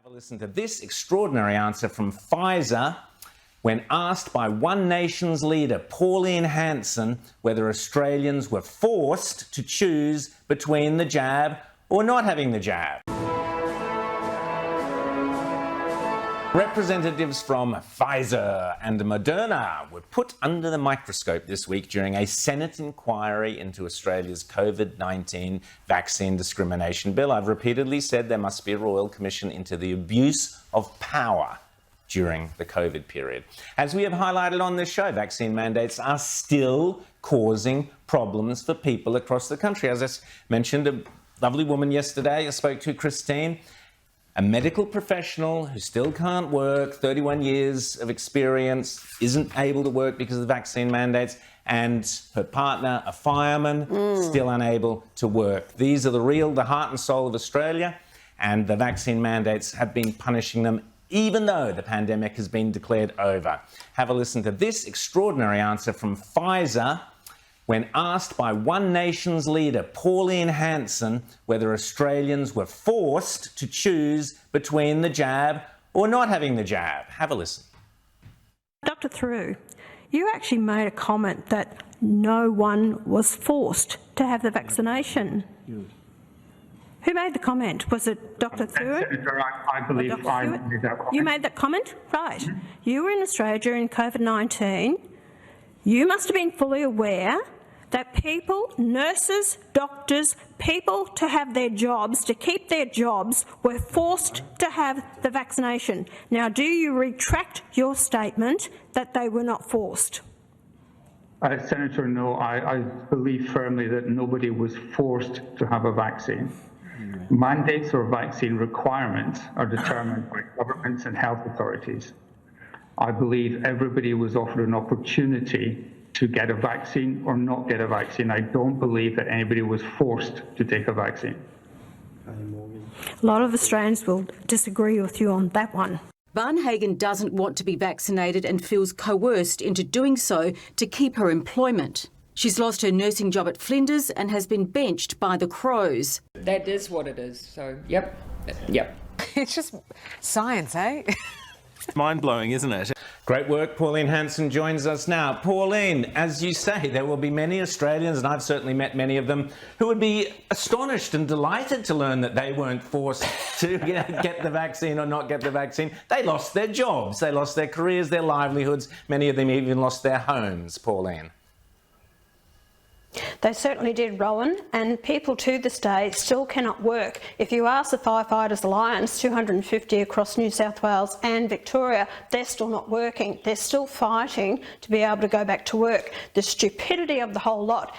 Have a listen to this extraordinary answer from Pfizer when asked by One Nation's leader, Pauline Hanson, whether Australians were forced to choose between the jab or not having the jab. Representatives from Pfizer and Moderna were put under the microscope this week during a Senate inquiry into Australia's COVID-19 vaccine discrimination bill. I've repeatedly said there must be a royal commission into the abuse of power during the COVID period. As we have highlighted on this show, vaccine mandates are still causing problems for people across the country. As I mentioned, a lovely woman yesterday I spoke to, Christine, a medical professional who still can't work, 31 years of experience, isn't able to work because of the vaccine mandates, and her partner, a fireman, still unable to work. These are the heart and soul of Australia, and the vaccine mandates have been punishing them even though the pandemic has been declared over. Have a listen to this extraordinary answer from Pfizer when asked by One Nation's leader, Pauline Hanson, whether Australians were forced to choose between the jab or not having the jab. Have a listen. Dr. Threw, you actually made a comment that no one was forced to have the vaccination. Who made the comment? Was it Dr. Threw? Senator, I believe I made that comment. You made that comment? Right. You were in Australia during COVID-19. You must have been fully aware that people, nurses, doctors, people to have their jobs, to keep their jobs, were forced to have the vaccination. Now, do you retract your statement that they were not forced? Senator, no, I believe firmly that nobody was forced to have a vaccine. Mandates or vaccine requirements are determined by governments and health authorities. I believe everybody was offered an opportunity to get a vaccine or not get a vaccine. I don't believe that anybody was forced to take a vaccine. A lot of Australians will disagree with you on that one. Barnhagen doesn't want to be vaccinated and feels coerced into doing so to keep her employment. She's lost her nursing job at Flinders and has been benched by the Crows. That is what it is. So, yep. It's just science, eh? Mind-blowing, isn't it? Great work. Pauline Hanson joins us now. Pauline, as you say, there will be many Australians, and I've certainly met many of them, who would be astonished and delighted to learn that they weren't forced to get the vaccine or not get the vaccine. They lost their jobs, they lost their careers, their livelihoods. Many of them even lost their homes, Pauline. They certainly did, Rowan, and people to this day still cannot work. If you ask the Firefighters Alliance, 250 across New South Wales and Victoria, they're still not working. They're still fighting to be able to go back to work. The stupidity of the whole lot.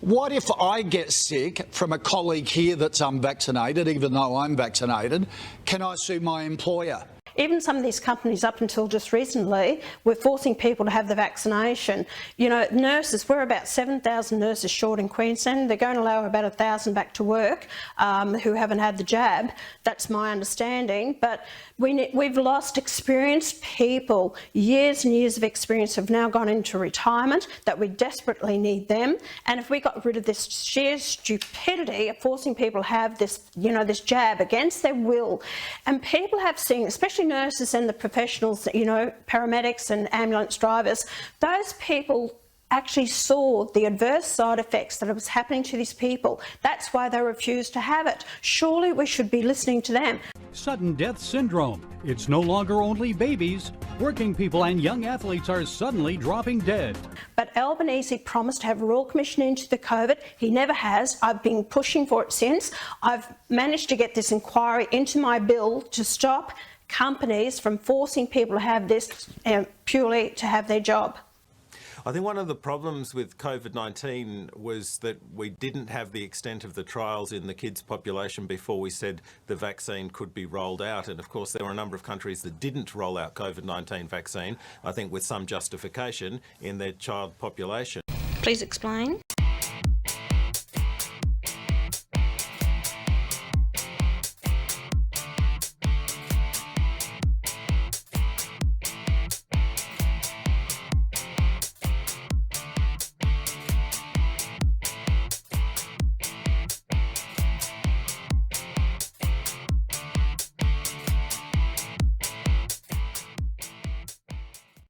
What if I get sick from a colleague here that's unvaccinated, even though I'm vaccinated? Can I sue my employer? Even some of these companies up until just recently were forcing people to have the vaccination. You know, nurses, we're about 7,000 nurses short in Queensland. They're going to allow about 1,000 back to work who haven't had the jab. That's my understanding. But we've lost experienced people. Years and years of experience have now gone into retirement, that we desperately need them. And if we got rid of this sheer stupidity of forcing people to have this, this jab against their will, and people have seen, especially nurses and the professionals, paramedics and ambulance drivers, those people actually saw the adverse side effects that was happening to these people. That's why they refused to have it. Surely we should be listening to them. Sudden death syndrome. It's no longer only babies. Working people and young athletes are suddenly dropping dead. But Albanese promised to have a Royal Commission into the COVID. He never has. I've been pushing for it since. I've managed to get this inquiry into my bill to stop companies from forcing people to have this purely to have their job. I think one of the problems with COVID-19 was that we didn't have the extent of the trials in the kids population before we said the vaccine could be rolled out. And of course, there were a number of countries that didn't roll out COVID-19 vaccine, I think with some justification in their child population. Please explain.